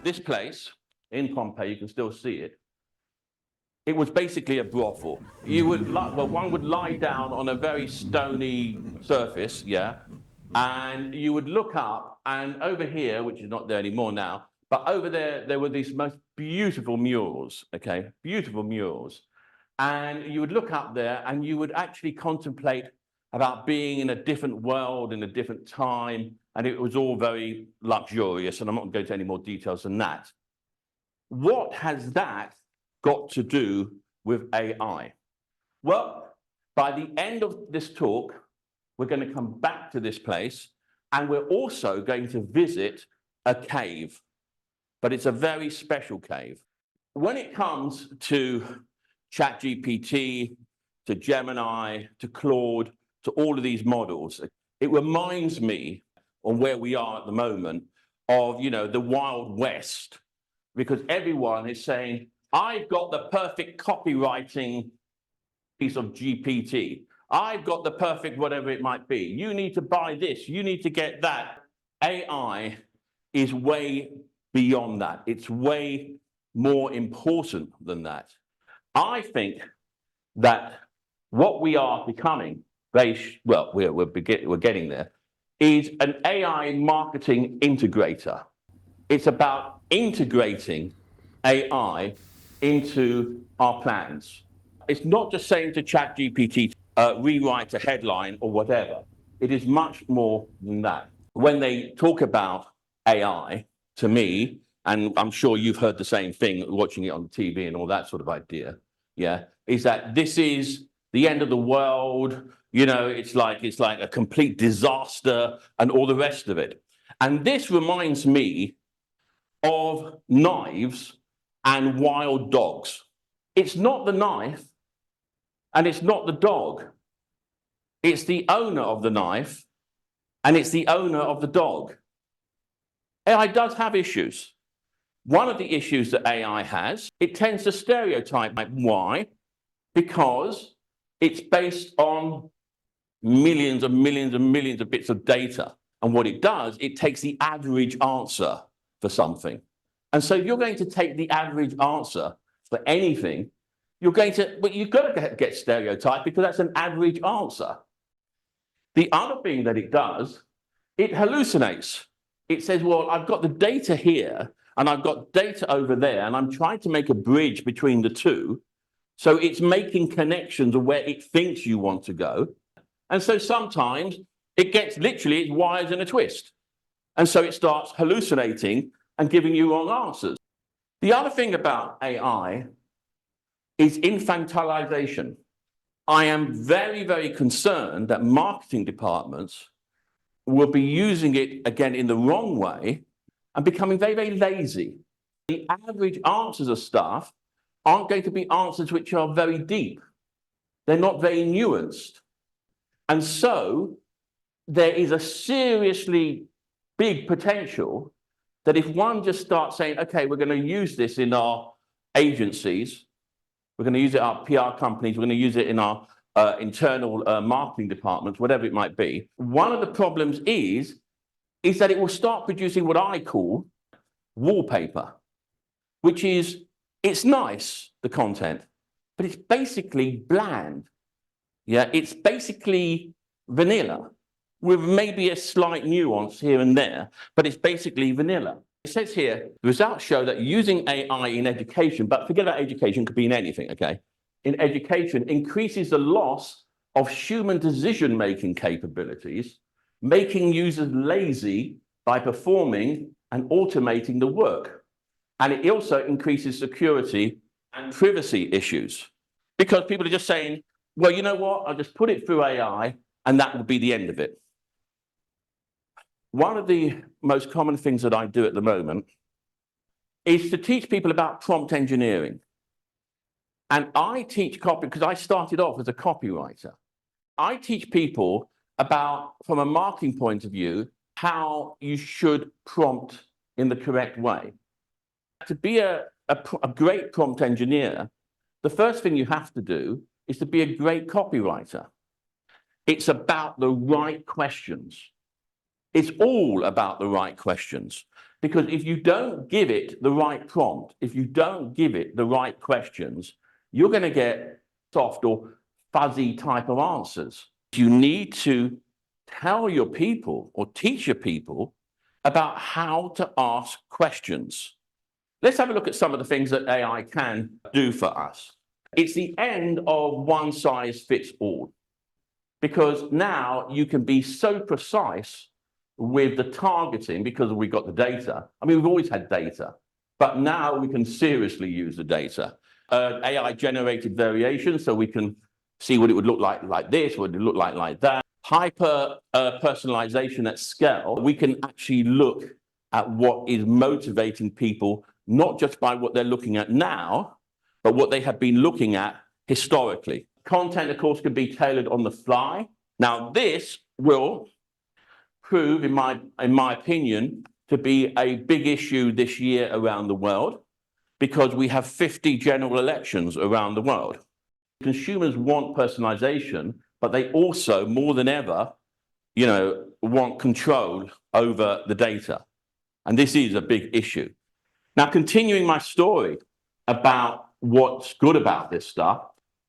this place in Pompeii, you can still see it. It was basically a brothel. You would, well, one would lie down on a very stony surface, yeah, and you would look up, and over here, which is not there anymore now, but over there, there were these most beautiful murals, okay, beautiful murals. And you would look up there and you would actually contemplate about being in a different world, in a different time, and it was all very luxurious, and I'm not going to go into any more details than that. What has that got to do with AI? Well, by the end of this talk, we're going to come back to this place, and we're also going to visit a cave, but it's a very special cave. When it comes to ChatGPT, to Gemini, to Claude, to all of these models, it reminds me on where we are at the moment of, you know, the Wild West, because everyone is saying, I've got the perfect copywriting piece of GPT. I've got the perfect whatever it might be. You need to buy this. You need to get that. AI is way beyond that. It's way more important than that. I think that what we are becoming, well, we're getting there, is an AI marketing integrator. It's about integrating AI into our plans. It's not just saying to ChatGPT, rewrite a headline or whatever. It is much more than that. When they talk about AI, to me, and I'm sure you've heard the same thing watching it on TV and all that sort of idea, yeah, is that this is the end of the world, you know, it's like a complete disaster and all the rest of it. And this reminds me of knives and wild dogs. It's not the knife and it's not the dog. It's the owner of the knife and it's the owner of the dog. AI does have issues. One of the issues that AI has, it tends to stereotype. Why? Because it's based on millions and millions and millions of bits of data. And what it does, it takes the average answer for something. And so if you're going to take the average answer for anything, you've got to get stereotyped because that's an average answer. The other thing that it does, it hallucinates. It says, well, I've got the data here and I've got data over there, and I'm trying to make a bridge between the two. So it's making connections of where it thinks you want to go. And so sometimes it gets literally its wires in a twist. And so it starts hallucinating and giving you wrong answers. The other thing about AI is infantilization. I am very, very concerned that marketing departments will be using it again in the wrong way and becoming very, very lazy. The average answers of stuff aren't going to be answers which are very deep. They're not very nuanced. And so there is a seriously big potential that if one just starts saying, okay, we're going to use this in our agencies, we're going to use it in our PR companies, we're going to use it in our internal marketing departments, whatever it might be. One of the problems is that it will start producing what I call wallpaper, which is, it's nice, the content, but it's basically bland. Yeah, it's basically vanilla with maybe a slight nuance here and there, but it's basically vanilla. It says here, the results show that using AI in education, but forget about education, could be in anything, okay? In education, increases the loss of human decision-making capabilities, making users lazy by performing and automating the work. And it also increases security and privacy issues because people are just saying, well, you know what, I'll just put it through AI and that will be the end of it. One of the most common things that I do at the moment is to teach people about prompt engineering. And I teach copy, because I started off as a copywriter. I teach people about, from a marketing point of view, how you should prompt in the correct way. To be a great prompt engineer, the first thing you have to do is to be a great copywriter. It's about the right questions. It's all about the right questions. Because if you don't give it the right prompt, if you don't give it the right questions, you're going to get soft or fuzzy type of answers. You need to tell your people or teach your people about how to ask questions. Let's have a look at some of the things that AI can do for us. It's the end of one size fits all, because now you can be so precise with the targeting because we've got the data. I mean, we've always had data, but now we can seriously use the data. AI generated variation, so we can see what it would look like this, what it would look like that. Hyper personalization at scale, we can actually look at what is motivating people, not just by what they're looking at now, but what they have been looking at historically. Content, of course, can be tailored on the fly. Now, this will prove, in my opinion, to be a big issue this year around the world, because we have 50 general elections around the world. Consumers want personalization, but they also, more than ever, want control over the data. And this is a big issue. Now, continuing my story about what's good about this stuff,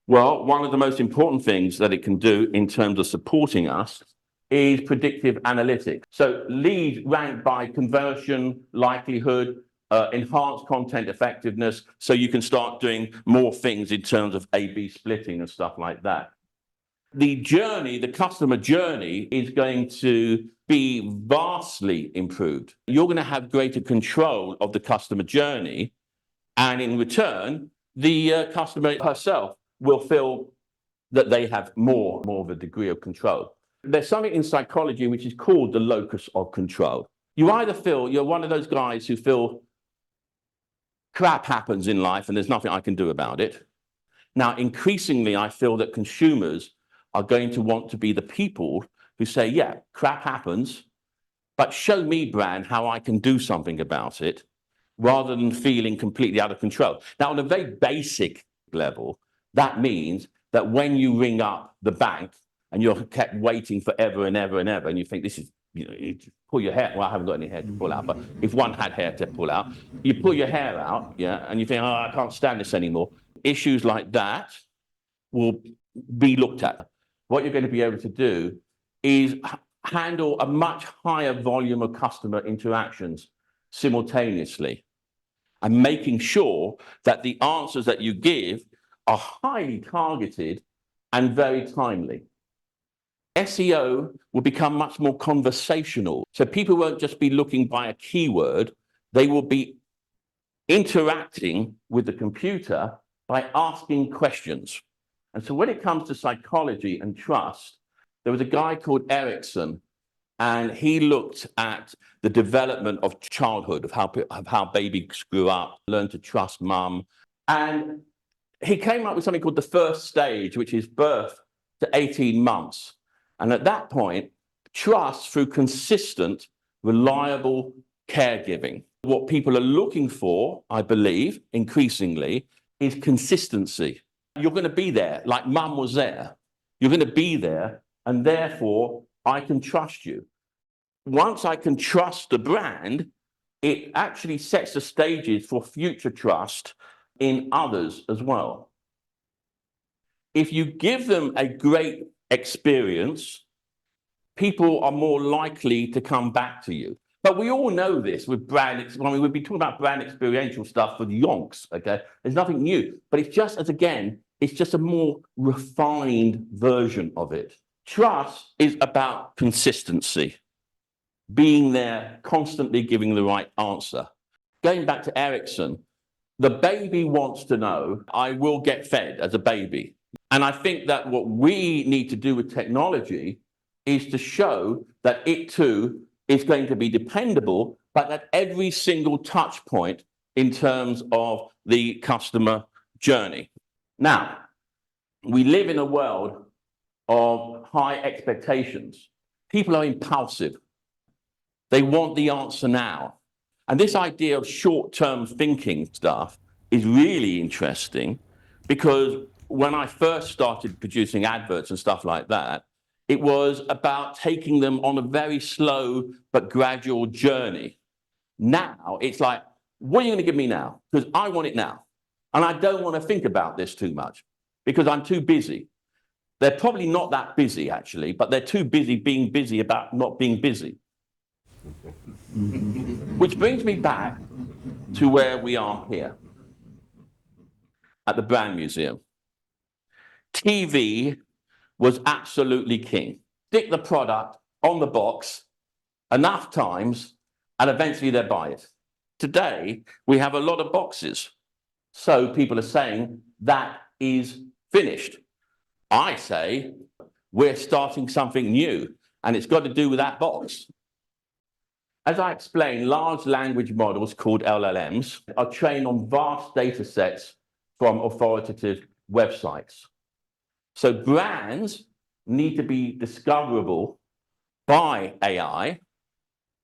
well, one of the most important things that it can do in terms of supporting us is predictive analytics. So leads ranked by conversion, likelihood, enhanced content effectiveness, so you can start doing more things in terms of A/B splitting and stuff like that. The journey, the customer journey, is going to be vastly improved. You're going to have greater control of the customer journey, and in return, the customer herself will feel that they have more of a degree of control. There's something in psychology which is called the locus of control. You either feel you're one of those guys who feel crap happens in life and there's nothing I can do about it. Now, increasingly, I feel that consumers are going to want to be the people who say, yeah, crap happens, but show me, brand, how I can do something about it, rather than feeling completely out of control. Now, on a very basic level, that means that when you ring up the bank and you're kept waiting forever and ever and ever, and you think this is, you pull your hair, well, I haven't got any hair to pull out, but if one had hair to pull out, you pull your hair out, yeah, and you think, oh, I can't stand this anymore. Issues like that will be looked at. What you're going to be able to do is handle a much higher volume of customer interactions simultaneously, and making sure that the answers that you give are highly targeted and very timely. SEO will become much more conversational. So people won't just be looking by a keyword, they will be interacting with the computer by asking questions. And so when it comes to psychology and trust, there was a guy called Erickson, and he looked at the development of childhood, of how babies grew up, learned to trust mum. And he came up with something called the first stage, which is birth to 18 months. And at that point, trust through consistent, reliable caregiving. What people are looking for, I believe, increasingly, is consistency. You're going to be there, like mum was there. You're going to be there, and therefore, I can trust you. Once I can trust the brand, it actually sets the stages for future trust in others as well. If you give them a great experience, people are more likely to come back to you. But we all know this with brand. I mean, we've been talking about brand experiential stuff for yonks, okay? There's nothing new, but it's just, it's just a more refined version of it. Trust is about consistency, being there, constantly giving the right answer. Going back to Erickson, the baby wants to know, I will get fed as a baby. And I think that what we need to do with technology is to show that it too is going to be dependable, but at every single touch point in terms of the customer journey. Now, we live in a world of high expectations. People are impulsive. They want the answer now. And this idea of short-term thinking stuff is really interesting, because when I first started producing adverts and stuff like that, It was about taking them on a very slow but gradual journey. Now it's like, what are you going to give me now? Because I want it now. And I don't want to think about this too much because I'm too busy. They're probably not that busy, actually, but they're too busy being busy about not being busy. Which brings me back to where we are here at the Brand Museum. TV was absolutely king. Stick the product on the box enough times, and eventually they buy it. Today, we have a lot of boxes. So people are saying that is finished. I say we're starting something new, and it's got to do with that box. As I explained, large language models called LLMs are trained on vast data sets from authoritative websites. So brands need to be discoverable by AI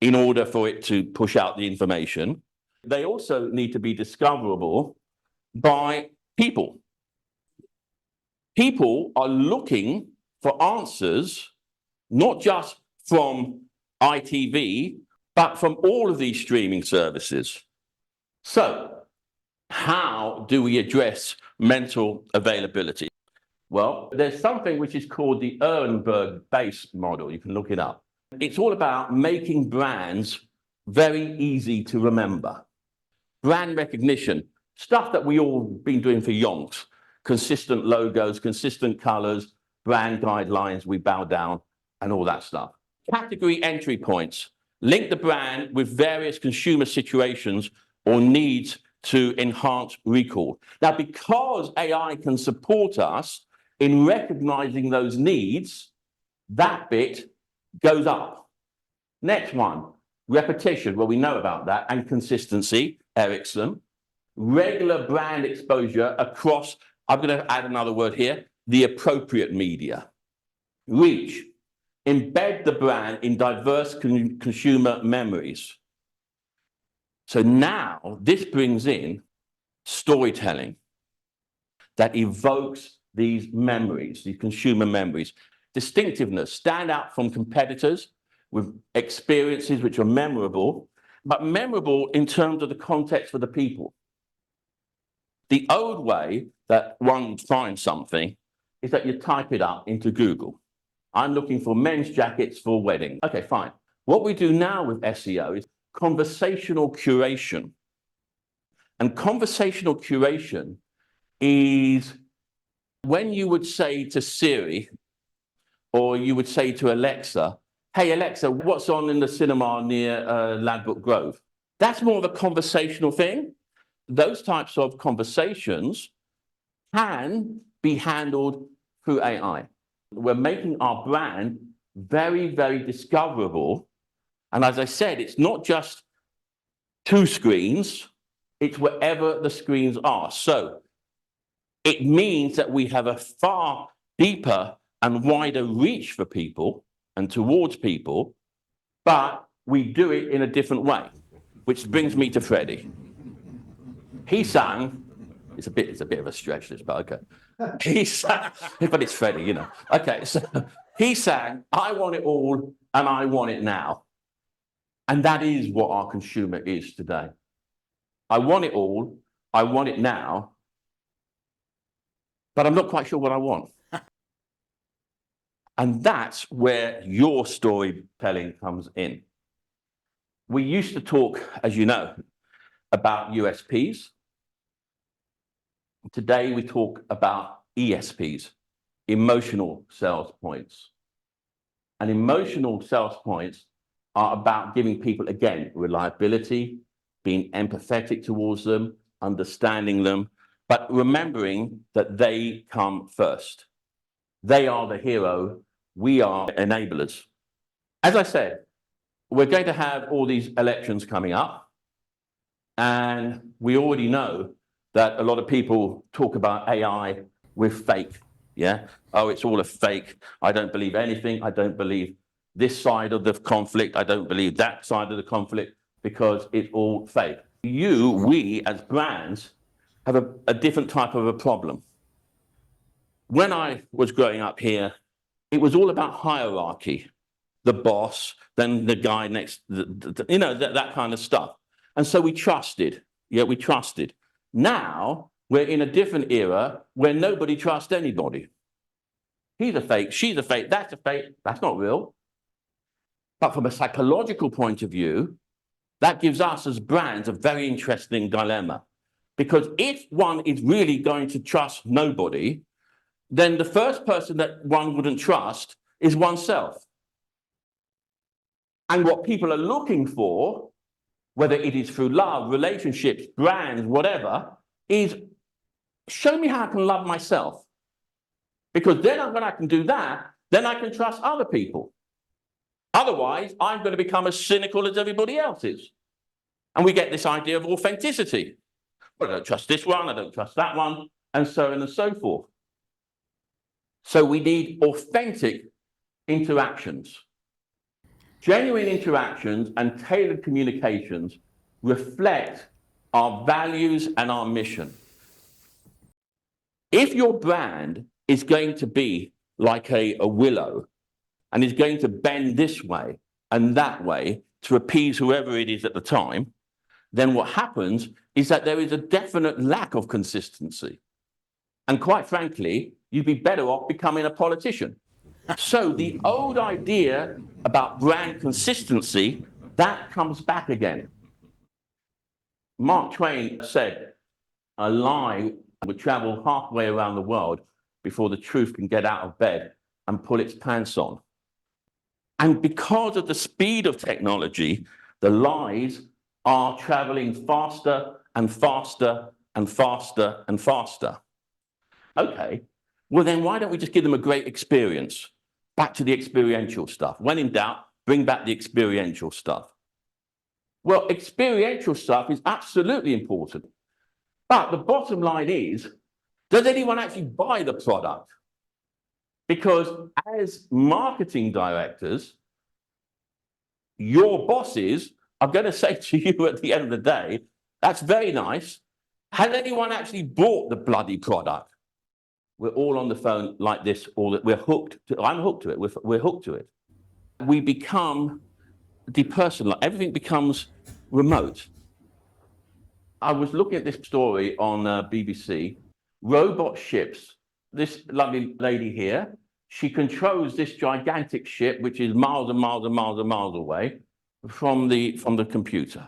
in order for it to push out the information. They also need to be discoverable by people. People are looking for answers, not just from ITV, but from all of these streaming services. So, how do we address mental availability? Well, there's something which is called the Ehrenberg-based model. You can look it up. It's all about making brands very easy to remember. Brand recognition, stuff that we all been doing for yonks. Consistent logos, consistent colors, brand guidelines, we bow down, and all that stuff. Category entry points. Link the brand with various consumer situations or needs to enhance recall. Now, because AI can support us in recognizing those needs, that bit goes up. Next one, repetition. Well, we know about that. And consistency, Ericsson. Regular brand exposure across, I'm going to add another word here, the appropriate media. Reach. Embed the brand in diverse consumer memories. So now this brings in storytelling that evokes these memories, these consumer memories. Distinctiveness, stand out from competitors with experiences which are memorable, but memorable in terms of the context for the people. The old way that one finds something is that you type it up into Google. I'm looking for men's jackets for a wedding. Okay, fine. What we do now with SEO is conversational curation. And conversational curation is when you would say to Siri, or you would say to Alexa, hey, Alexa, what's on in the cinema near Ladbroke Grove? That's more of a conversational thing. Those types of conversations can be handled through AI. We're making our brand very, very discoverable. And as I said, it's not just two screens, it's wherever the screens are. So it means that we have a far deeper and wider reach for people and towards people, but we do it in a different way, which brings me to Freddie. He sang, it's a bit of a stretch, this, but okay. He sang, but it's Freddie, you know. Okay, so he sang, I want it all and I want it now. And that is what our consumer is today. I want it all, I want it now, but I'm not quite sure what I want. And that's where your storytelling comes in. We used to talk, as you know, about USPs. Today, we talk about ESPs, emotional sales points. And emotional sales points are about giving people, again, reliability, being empathetic towards them, understanding them, but remembering that they come first. They are the hero, we are enablers. As I said, we're going to have all these elections coming up, and we already know that a lot of people talk about AI with fake, yeah? Oh, it's all a fake. I don't believe anything. I don't believe this side of the conflict. I don't believe that side of the conflict because it's all fake. We as brands have a different type of a problem. When I was growing up here It was all about hierarchy, the boss, then the guy next, you know, that kind of stuff. And so we trusted. Yeah, we trusted. Now we're in a different era where nobody trusts anybody. He's a fake, she's a fake, that's a fake, that's not real. But from a psychological point of view, that gives us as brands a very interesting dilemma. Because if one is really going to trust nobody, then the first person that one wouldn't trust is oneself. And what people are looking for, whether it is through love, relationships, brands, whatever, is show me how I can love myself. Because then when I can do that, then I can trust other people. Otherwise, I'm going to become as cynical as everybody else is. And we get this idea of authenticity. Well, I don't trust this one, I don't trust that one, and so on and so forth. So we need authentic interactions. Genuine interactions and tailored communications reflect our values and our mission. If your brand is going to be like a willow and is going to bend this way and that way to appease whoever it is at the time, then what happens is that there is a definite lack of consistency. And quite frankly, you'd be better off becoming a politician. So the old idea about brand consistency, that comes back again. Mark Twain said, a lie would travel halfway around the world before the truth can get out of bed and pull its pants on. And because of the speed of technology, the lies are traveling faster and faster and faster and faster. Okay, well then why don't we just give them a great experience? Back to the experiential stuff. When in doubt, bring back the experiential stuff. Well, experiential stuff is absolutely important. But the bottom line is, does anyone actually buy the product? Because as marketing directors, your bosses are going to say to you at the end of the day, that's very nice. Has anyone actually bought the bloody product? We're all on the phone like this, or that we're hooked to, I'm hooked to it, we're hooked to it. We become depersonalized, everything becomes remote. I was looking at this story on BBC, robot ships. This lovely lady here, she controls this gigantic ship, which is miles and miles and miles and miles away from the computer.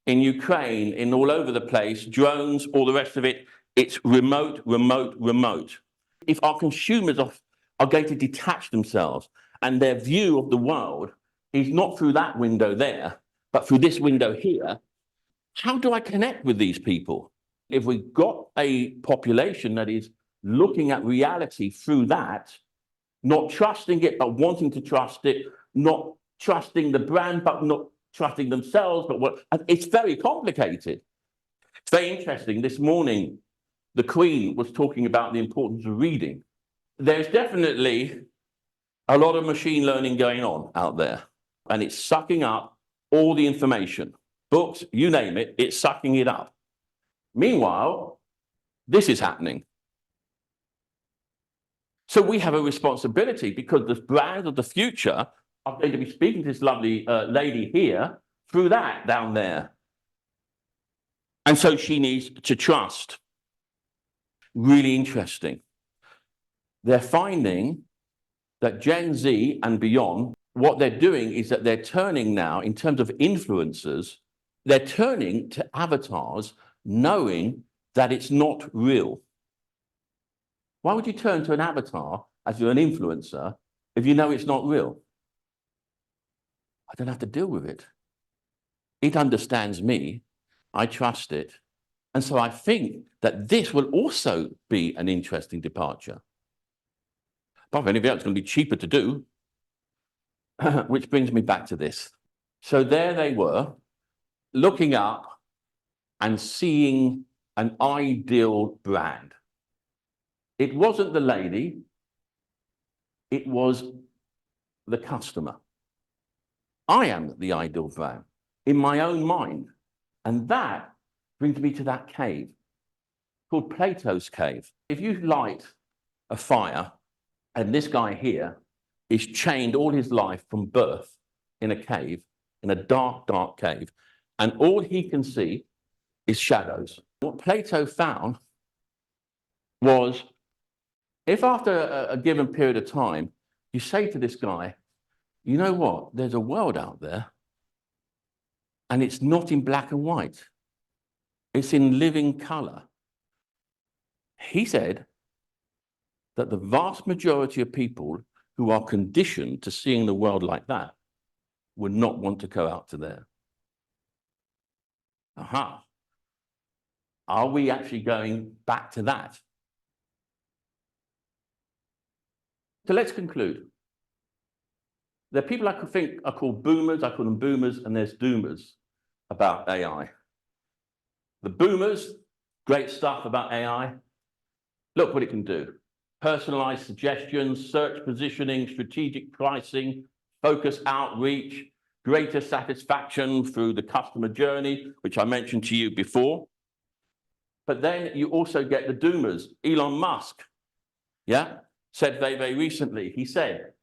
In Ukraine, in all over the place, drones, all the rest of it, it's remote, remote, remote. If our consumers are going to detach themselves and their view of the world is not through that window there, but through this window here, how do I connect with these people? If we've got a population that is looking at reality through that, not trusting it, but wanting to trust it, not trusting the brand, but not trusting themselves, it's very complicated. It's very interesting. This morning, the Queen was talking about the importance of reading. There's definitely a lot of machine learning going on out there, and it's sucking up all the information. Books, you name it, it's sucking it up. Meanwhile, this is happening. So we have a responsibility because the brands of the future are going to be speaking to this lovely lady here through that down there. And so she needs to trust. Really interesting. They're finding that Gen Z and beyond, what they're doing is that they're turning now, in terms of influencers, they're turning to avatars knowing that it's not real. Why would you turn to an avatar as you're an influencer if you know it's not real? I don't have to deal with it. It understands me. I trust it. And so I think that this will also be an interesting departure. But if anything else, it's going to be cheaper to do, which brings me back to this. So there they were, looking up and seeing an ideal brand. It wasn't the lady, it was the customer. I am the ideal brand in my own mind. And that brings me to that cave called Plato's cave. If you light a fire and this guy here is chained all his life from birth in a cave, in a dark, dark cave, and all he can see is shadows. What Plato found was, if after a given period of time, you say to this guy, you know what, there's a world out there, and it's not in black and white, it's in living color. He said that the vast majority of people who are conditioned to seeing the world like that would not want to go out to there. Aha. Are we actually going back to that? So let's conclude. There are people I could think are called boomers, I call them boomers, and there's doomers about AI. The boomers, great stuff about AI. Look what it can do. Personalized suggestions, search positioning, strategic pricing, focus outreach, greater satisfaction through the customer journey, which I mentioned to you before. But then you also get the doomers. Elon Musk, said very, very recently, he said,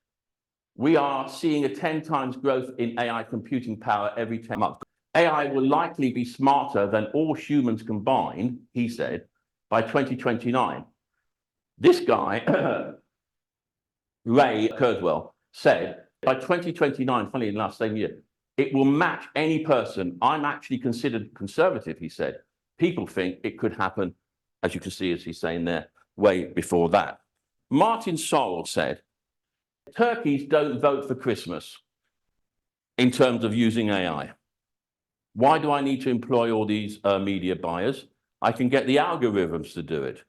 we are seeing a 10 times growth in AI computing power every 10 months. AI will likely be smarter than all humans combined, he said, by 2029. This guy, Ray Kurzweil, said by 2029, funny enough, same year, it will match any person. I'm actually considered conservative, he said. People think it could happen, as you can see, as he's saying there, way before that. Martin Sorrell said, turkeys don't vote for Christmas in terms of using AI. Why do I need to employ all these media buyers? I can get the algorithms to do it.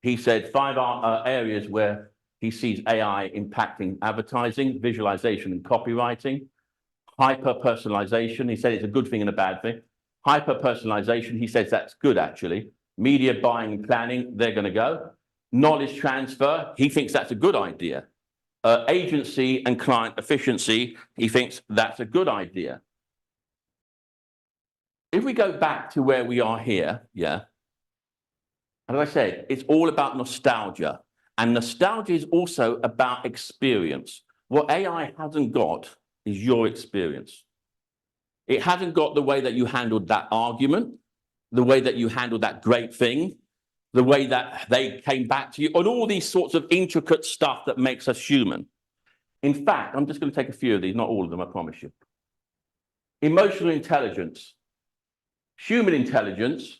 He said 5 areas where he sees AI impacting advertising, visualization and copywriting, hyper-personalization. He said it's a good thing and a bad thing. Hyper-personalization, he says that's good actually. Media buying and planning, they're going to go. Knowledge transfer, he thinks that's a good idea. Agency and client efficiency, he thinks that's a good idea. If we go back to where we are here, and as I said, it's all about nostalgia. And nostalgia is also about experience. What AI hasn't got is your experience. It hasn't got the way that you handled that argument, the way that you handled that great thing, the way that they came back to you, and all these sorts of intricate stuff that makes us human. In fact, I'm just going to take a few of these, not all of them, I promise you. Emotional intelligence. Human intelligence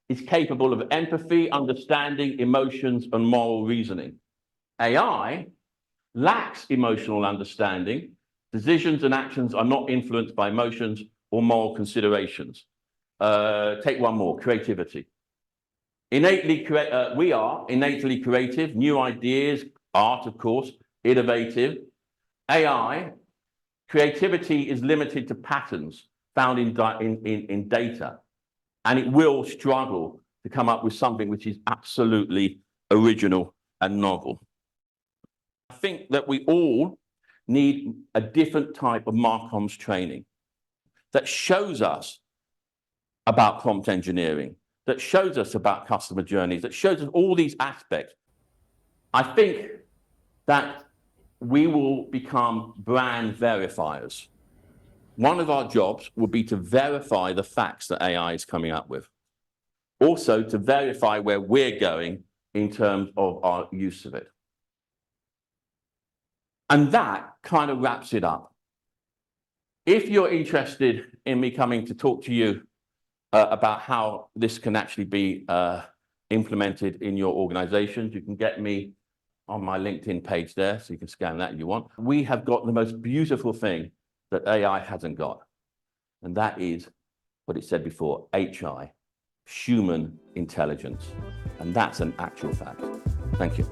is capable of empathy, understanding, emotions, and moral reasoning. AI lacks emotional understanding. Decisions and actions are not influenced by emotions or moral considerations. Take one more, creativity. We are innately creative, new ideas, art, of course, innovative. AI, creativity is limited to patterns found in data, and it will struggle to come up with something which is absolutely original and novel. I think that we all need a different type of Marcom's training that shows us about prompt engineering, that shows us about customer journeys, that shows us all these aspects. I think that we will become brand verifiers. One of our jobs will be to verify the facts that AI is coming up with. Also to verify where we're going in terms of our use of it. And that kind of wraps it up. If you're interested in me coming to talk to you about how this can actually be implemented in your organizations, you can get me on my LinkedIn page there, so you can scan that if you want. We have got the most beautiful thing that AI hasn't got, and that is what it said before, HI, human intelligence, and that's an actual fact. Thank you.